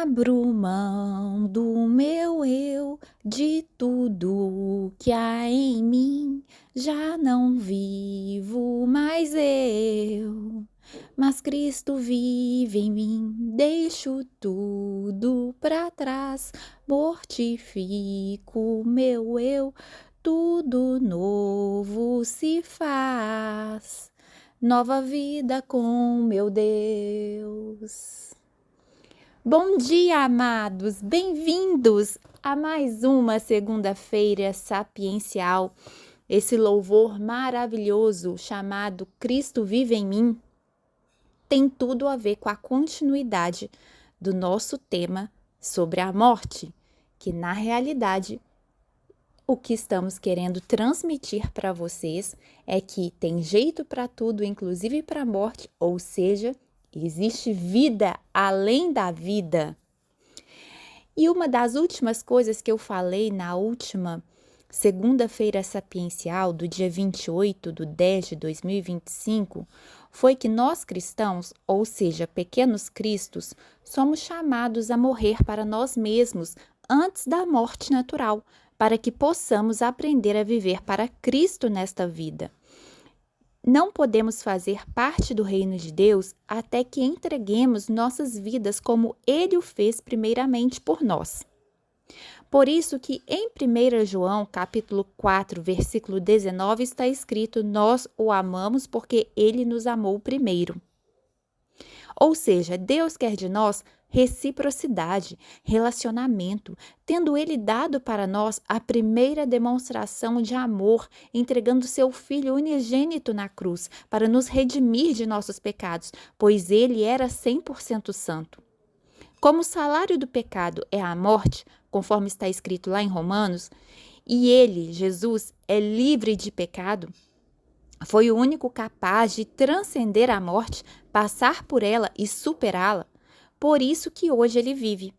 Abro mão do meu eu, de tudo que há em mim. Já não vivo mais eu, mas Cristo vive em mim. Deixo tudo para trás, mortifico meu eu, tudo novo se faz. Nova vida com meu Deus. Bom dia, amados! Bem-vindos a mais uma segunda-feira sapiencial. Esse louvor maravilhoso chamado Cristo Vive em Mim tem tudo a ver com a continuidade do nosso tema sobre a morte, que na realidade o que estamos querendo transmitir para vocês é que tem jeito para tudo, inclusive para a morte, ou seja, existe vida além da vida. E uma das últimas coisas que eu falei na última segunda-feira sapiencial, do dia 28/10/2025, foi que nós cristãos, ou seja, pequenos cristos, somos chamados a morrer para nós mesmos antes da morte natural, para que possamos aprender a viver para Cristo nesta vida. Não podemos fazer parte do reino de Deus até que entreguemos nossas vidas como Ele o fez primeiramente por nós. Por isso que em 1 João, capítulo 4, versículo 19, está escrito: nós o amamos porque Ele nos amou primeiro. Ou seja, Deus quer de nós reciprocidade, relacionamento, tendo Ele dado para nós a primeira demonstração de amor, entregando seu Filho unigênito na cruz para nos redimir de nossos pecados, pois Ele era 100% santo. Como o salário do pecado é a morte, conforme está escrito lá em Romanos, e Ele, Jesus, é livre de pecado, foi o único capaz de transcender a morte, passar por ela e superá-la. Por isso que hoje ele vive.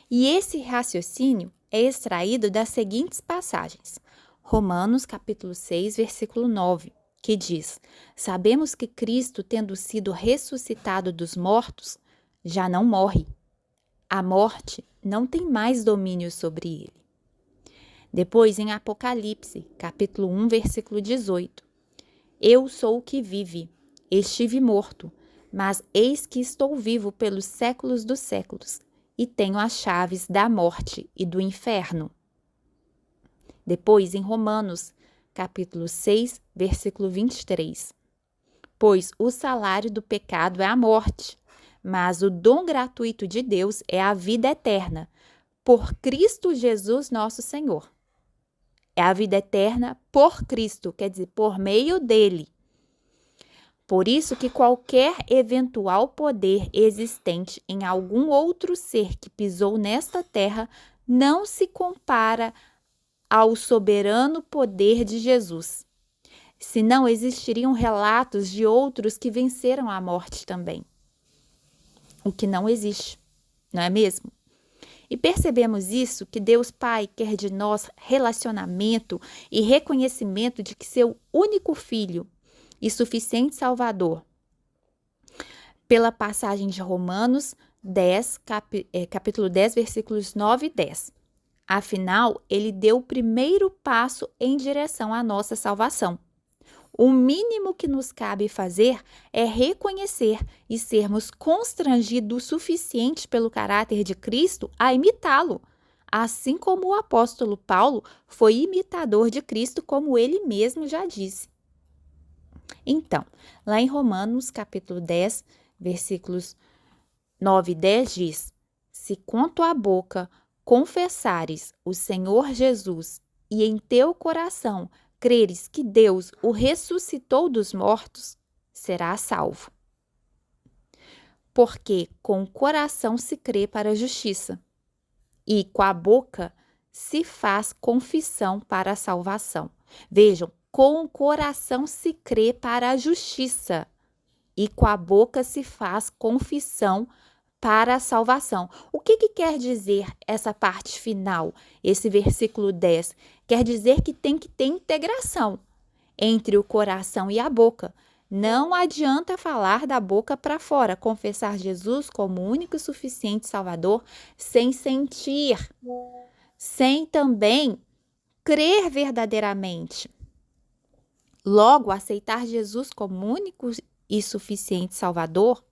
E esse raciocínio é extraído das seguintes passagens. Romanos capítulo 6, versículo 9, que diz: sabemos que Cristo, tendo sido ressuscitado dos mortos, já não morre. A morte não tem mais domínio sobre ele. Depois, em Apocalipse, capítulo 1, versículo 18, eu sou o que vive, estive morto, mas eis que estou vivo pelos séculos dos séculos, e tenho as chaves da morte e do inferno. Depois, em Romanos, capítulo 6, versículo 23, pois o salário do pecado é a morte, mas o dom gratuito de Deus é a vida eterna, por Cristo Jesus nosso Senhor. É a vida eterna por Cristo, quer dizer, por meio dele. Por isso que qualquer eventual poder existente em algum outro ser que pisou nesta terra não se compara ao soberano poder de Jesus. Senão existiriam relatos de outros que venceram a morte também. O que não existe, não é mesmo? E percebemos isso, que Deus Pai quer de nós relacionamento e reconhecimento de que seu único Filho e suficiente Salvador, pela passagem de Romanos 10, capítulo 10, versículos 9 e 10. Afinal, ele deu o primeiro passo em direção à nossa salvação. O mínimo que nos cabe fazer é reconhecer e sermos constrangidos o suficiente pelo caráter de Cristo a imitá-lo, assim como o apóstolo Paulo foi imitador de Cristo, como ele mesmo já disse. Então, lá em Romanos, capítulo 10, versículos 9 e 10 diz: se com tua boca confessares o Senhor Jesus e em teu coração creres que Deus o ressuscitou dos mortos, serás salvo. Porque com o coração se crê para a justiça, e com a boca se faz confissão para a salvação. Vejam, com o coração se crê para a justiça, e com a boca se faz confissão para a salvação. O que quer dizer essa parte final, esse versículo 10? Quer dizer que tem que ter integração entre o coração e a boca. Não adianta falar da boca para fora, confessar Jesus como único e suficiente Salvador, sem sentir, sem também crer verdadeiramente. Logo, aceitar Jesus como único e suficiente Salvador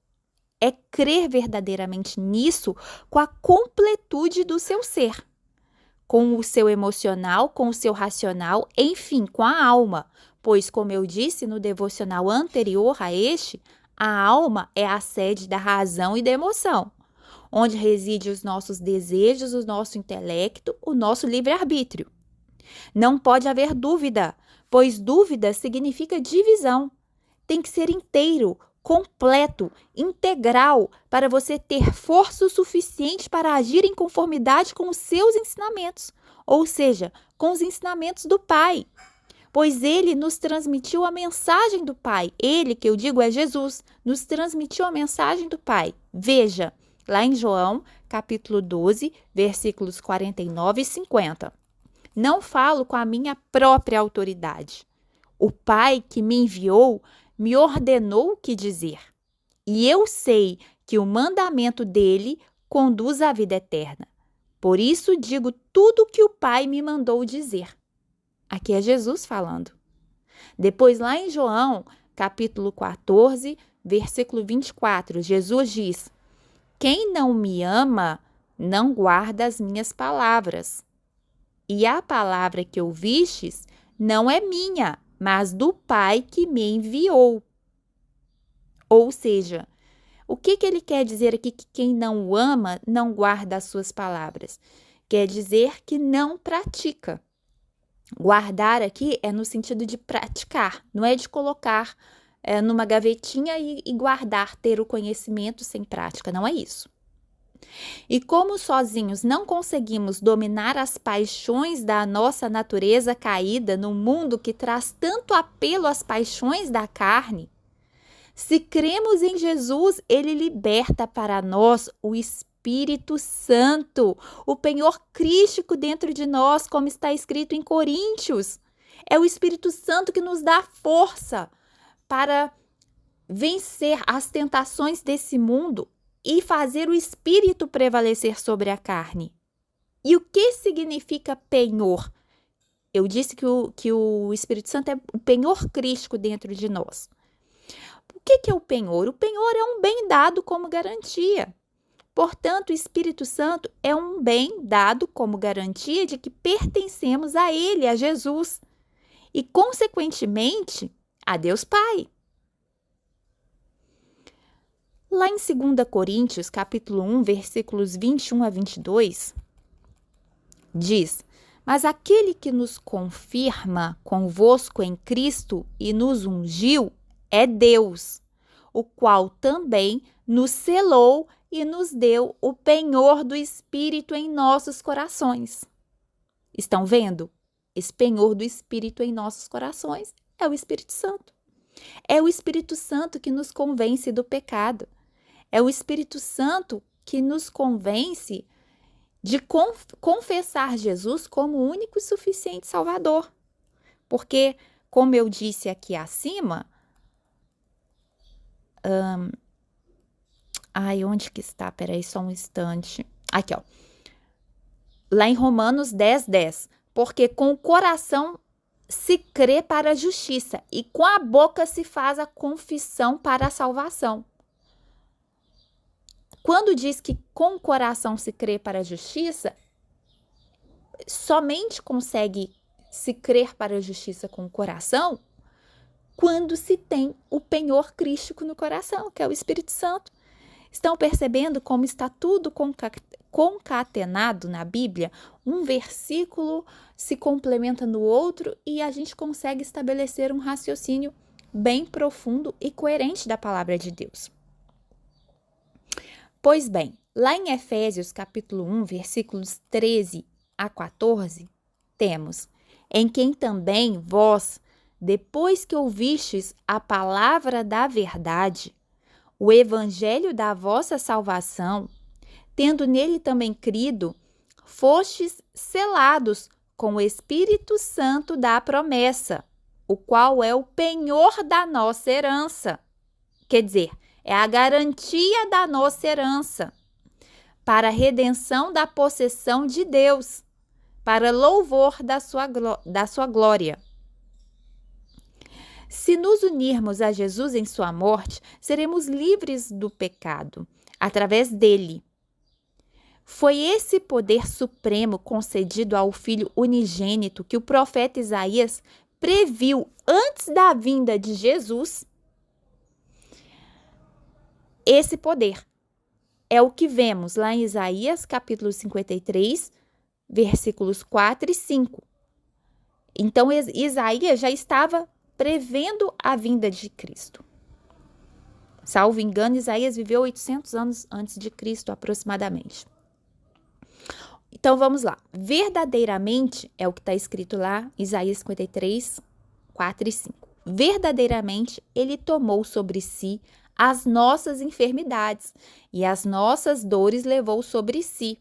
é crer verdadeiramente nisso com a completude do seu ser, com o seu emocional, com o seu racional, enfim, com a alma. Pois, como eu disse no devocional anterior a este, a alma é a sede da razão e da emoção, onde reside os nossos desejos, o nosso intelecto, o nosso livre-arbítrio. Não pode haver dúvida, pois dúvida significa divisão. Tem que ser inteiro, completo, integral, para você ter força o suficiente para agir em conformidade com os seus ensinamentos, ou seja, com os ensinamentos do Pai. Pois ele nos transmitiu a mensagem do Pai. Ele, que eu digo, é Jesus, nos transmitiu a mensagem do Pai. Veja, lá em João, capítulo 12, versículos 49 e 50. Não falo com a minha própria autoridade. O Pai que me enviou me ordenou o que dizer. E eu sei que o mandamento dele conduz à vida eterna. Por isso digo tudo o que o Pai me mandou dizer. Aqui é Jesus falando. Depois, lá em João, capítulo 14, versículo 24, Jesus diz: quem não me ama, não guarda as minhas palavras. E a palavra que ouvistes não é minha, mas do Pai que me enviou. Ou seja, o que ele quer dizer aqui que quem não o ama não guarda as suas palavras? Quer dizer que não pratica. Guardar aqui é no sentido de praticar, não é de colocar numa gavetinha e guardar, ter o conhecimento sem prática, não é isso. E como sozinhos não conseguimos dominar as paixões da nossa natureza caída no mundo que traz tanto apelo às paixões da carne, se cremos em Jesus, ele liberta para nós o Espírito Santo, o penhor crístico dentro de nós, como está escrito em Coríntios. É o Espírito Santo que nos dá força para vencer as tentações desse mundo e fazer o Espírito prevalecer sobre a carne. E o que significa penhor? Eu disse que o Espírito Santo é o penhor crístico dentro de nós. O que é o penhor? O penhor é um bem dado como garantia. Portanto, o Espírito Santo é um bem dado como garantia de que pertencemos a Ele, a Jesus, e, consequentemente, a Deus Pai. Lá em 2 Coríntios, capítulo 1, versículos 21 a 22, diz: mas aquele que nos confirma convosco em Cristo e nos ungiu é Deus, o qual também nos selou e nos deu o penhor do Espírito em nossos corações. Estão vendo? Esse penhor do Espírito em nossos corações é o Espírito Santo. É o Espírito Santo que nos convence do pecado. É o Espírito Santo que nos convence de confessar Jesus como o único e suficiente Salvador. Porque, como eu disse aqui acima, onde que está? Peraí, só um instante. Aqui, ó. Lá em Romanos 10:10. Porque com o coração se crê para a justiça e com a boca se faz a confissão para a salvação. Quando diz que com o coração se crê para a justiça, somente consegue se crer para a justiça com o coração quando se tem o penhor crístico no coração, que é o Espírito Santo. Estão percebendo como está tudo concatenado na Bíblia? Um versículo se complementa no outro e a gente consegue estabelecer um raciocínio bem profundo e coerente da palavra de Deus. Pois bem, lá em Efésios capítulo 1, versículos 13 a 14, temos: em quem também vós, depois que ouvistes a palavra da verdade, o evangelho da vossa salvação, tendo nele também crido, fostes selados com o Espírito Santo da promessa, o qual é o penhor da nossa herança. Quer dizer, é a garantia da nossa herança para a redenção da possessão de Deus, para louvor da sua glória. Se nos unirmos a Jesus em sua morte, seremos livres do pecado, através dele. Foi esse poder supremo concedido ao Filho unigênito que o profeta Isaías previu antes da vinda de Jesus. Esse poder é o que vemos lá em Isaías, capítulo 53, versículos 4 e 5. Então, Isaías já estava prevendo a vinda de Cristo. Salvo engano, Isaías viveu 800 anos antes de Cristo, aproximadamente. Então, vamos lá. Verdadeiramente, é o que está escrito lá, Isaías 53, 4 e 5. Verdadeiramente, ele tomou sobre si as nossas enfermidades e as nossas dores levou sobre si.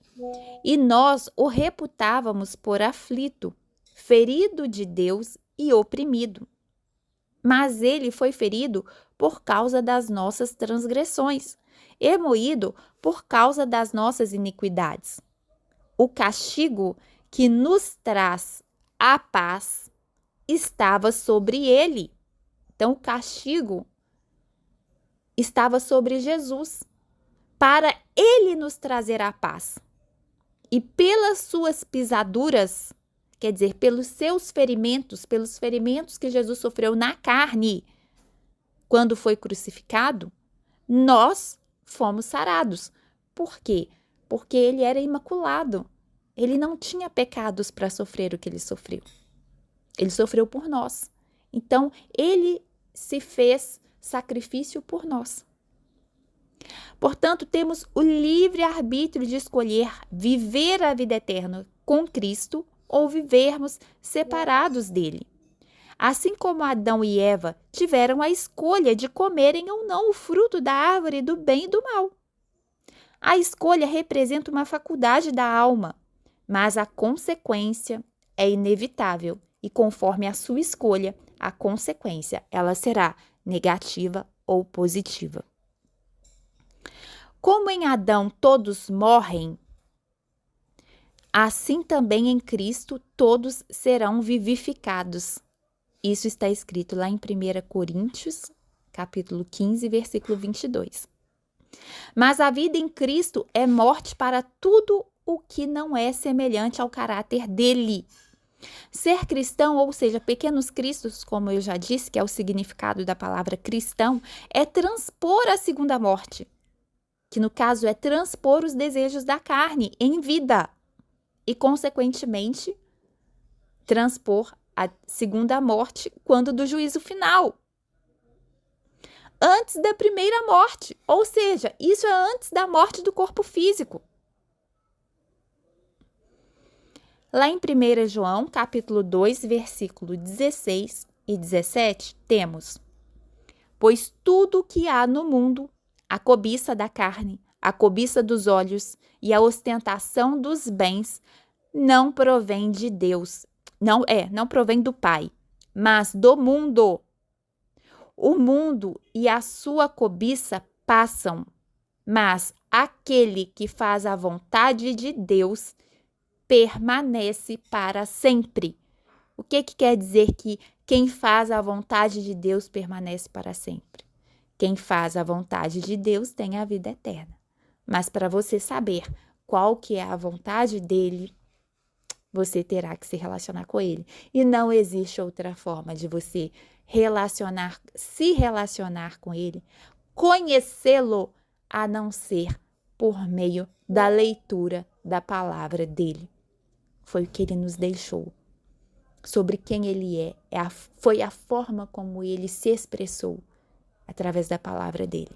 E nós o reputávamos por aflito, ferido de Deus e oprimido. Mas ele foi ferido por causa das nossas transgressões, e moído por causa das nossas iniquidades. O castigo que nos traz a paz estava sobre ele. Então, o castigo estava sobre Jesus, para ele nos trazer a paz. E pelas suas pisaduras, quer dizer, pelos seus ferimentos, pelos ferimentos que Jesus sofreu na carne, quando foi crucificado, nós fomos sarados. Por quê? Porque ele era imaculado. Ele não tinha pecados para sofrer o que ele sofreu. Ele sofreu por nós. Então, ele se fez sacrifício por nós. Portanto, temos o livre arbítrio de escolher viver a vida eterna com Cristo ou vivermos separados dele. Assim como Adão e Eva tiveram a escolha de comerem ou não o fruto da árvore do bem e do mal. A escolha representa uma faculdade da alma, mas a consequência é inevitável e conforme a sua escolha, a consequência ela será negativa ou positiva. Como em Adão todos morrem, assim também em Cristo todos serão vivificados. Isso está escrito lá em 1 Coríntios, capítulo 15, versículo 22. Mas a vida em Cristo é morte para tudo o que não é semelhante ao caráter dele. Ser cristão, ou seja, pequenos cristos, como eu já disse, que é o significado da palavra cristão, é transpor a segunda morte, que no caso é transpor os desejos da carne em vida e, consequentemente, transpor a segunda morte quando do juízo final. Antes da primeira morte, ou seja, isso é antes da morte do corpo físico. Lá em 1 João, capítulo 2, versículo 16 e 17, temos: pois tudo o que há no mundo, a cobiça da carne, a cobiça dos olhos e a ostentação dos bens, não provém de Deus, não provém do Pai, mas do mundo. O mundo e a sua cobiça passam, mas aquele que faz a vontade de Deus permanece para sempre. O que quer dizer que quem faz a vontade de Deus permanece para sempre? Quem faz a vontade de Deus tem a vida eterna. Mas para você saber qual que é a vontade dele, você terá que se relacionar com ele. E não existe outra forma de você se relacionar com ele, conhecê-lo, a não ser por meio da leitura da palavra dele. Foi o que ele nos deixou. Sobre quem ele é. Foi a forma como ele se expressou através da palavra dele.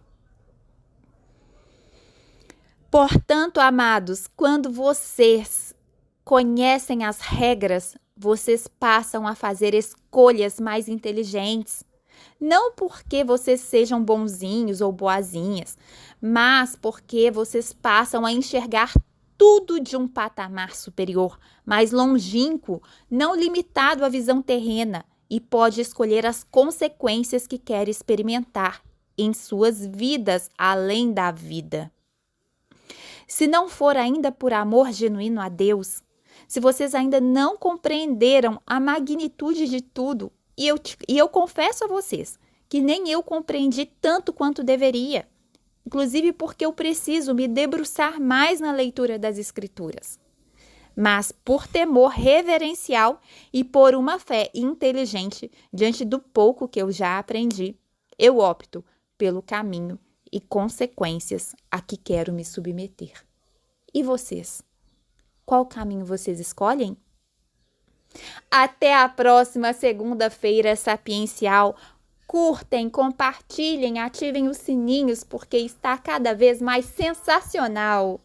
Portanto, amados, quando vocês conhecem as regras, vocês passam a fazer escolhas mais inteligentes. Não porque vocês sejam bonzinhos ou boazinhas, mas porque vocês passam a enxergar tudo de um patamar superior, mais longínquo, não limitado à visão terrena, e pode escolher as consequências que quer experimentar em suas vidas além da vida. Se não for ainda por amor genuíno a Deus, se vocês ainda não compreenderam a magnitude de tudo, e eu confesso a vocês que nem eu compreendi tanto quanto deveria, inclusive porque eu preciso me debruçar mais na leitura das Escrituras. Mas por temor reverencial e por uma fé inteligente diante do pouco que eu já aprendi, eu opto pelo caminho e consequências a que quero me submeter. E vocês? Qual caminho vocês escolhem? Até a próxima segunda-feira sapiencial. Curtem, compartilhem, ativem os sininhos porque está cada vez mais sensacional.